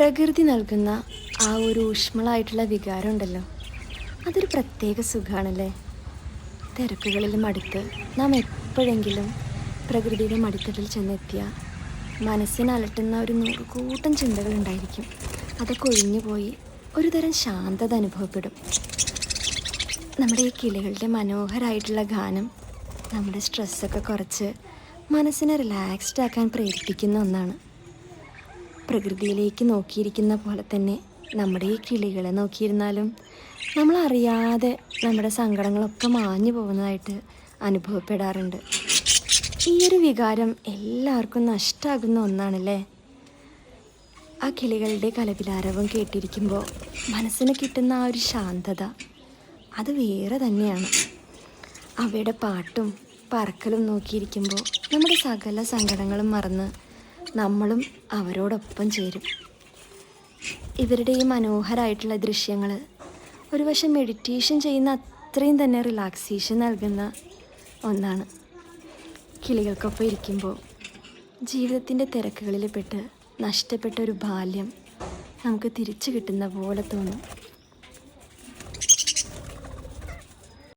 പ്രകൃതി നൽകുന്ന ആ ഒരു ഊഷ്മളമായിട്ടുള്ള വികാരം ഉണ്ടല്ലോ, അതൊരു പ്രത്യേക സുഖമാണല്ലേ. തിരക്കുകളിൽ മടുത്ത് നാം എപ്പോഴെങ്കിലും പ്രകൃതിയുടെ മടിത്തട്ടിൽ ചെന്നെത്തിയ മനസ്സിനെ അലട്ടുന്ന ഒരു നൂറുകൂട്ടം ചിന്തകളുണ്ടായിരിക്കും. അതൊക്കെ ഒഴിഞ്ഞു പോയി ഒരു തരം ശാന്തത അനുഭവപ്പെടും. നമ്മുടെ ഈ കിളികളുടെ മനോഹരമായിട്ടുള്ള ഗാനം നമ്മുടെ സ്ട്രെസ്സൊക്കെ കുറച്ച് മനസ്സിനെ റിലാക്സ്ഡ് ആക്കാൻ പ്രേരിപ്പിക്കുന്ന ഒന്നാണ്. പ്രകൃതിയിലേക്ക് നോക്കിയിരിക്കുന്ന പോലെ തന്നെ നമ്മുടെ ഈ കിളികളെ നോക്കിയിരുന്നാലും നമ്മളറിയാതെ നമ്മുടെ സങ്കടങ്ങളൊക്കെ മാഞ്ഞു പോകുന്നതായിട്ട് അനുഭവപ്പെടാറുണ്ട്. ഈ ഒരു വികാരം എല്ലാവർക്കും നഷ്ടമാകുന്ന ഒന്നാണല്ലേ. ആ കിളികളുടെ കലപിലാരവം കേട്ടിരിക്കുമ്പോൾ മനസ്സിന് കിട്ടുന്ന ആ ഒരു ശാന്തത അത് വേറെ തന്നെയാണ്. അവയുടെ പാട്ടും പറക്കലും നോക്കിയിരിക്കുമ്പോൾ നമ്മുടെ സകല സങ്കടങ്ങളും മറന്ന് നമ്മളും അവരോടൊപ്പം ചേരും. ഇവരുടെ ഈ മനോഹരമായിട്ടുള്ള ദൃശ്യങ്ങൾ ഒരു വശം മെഡിറ്റേഷൻ ചെയ്യുന്ന അത്രയും തന്നെ റിലാക്സേഷൻ നൽകുന്ന ഒന്നാണ്. കിളികൾക്കൊപ്പം ഇരിക്കുമ്പോൾ ജീവിതത്തിൻ്റെ തിരക്കുകളിൽ പെട്ട് നഷ്ടപ്പെട്ട ഒരു ബാല്യം നമുക്ക് തിരിച്ചു കിട്ടുന്ന പോലെ തോന്നും.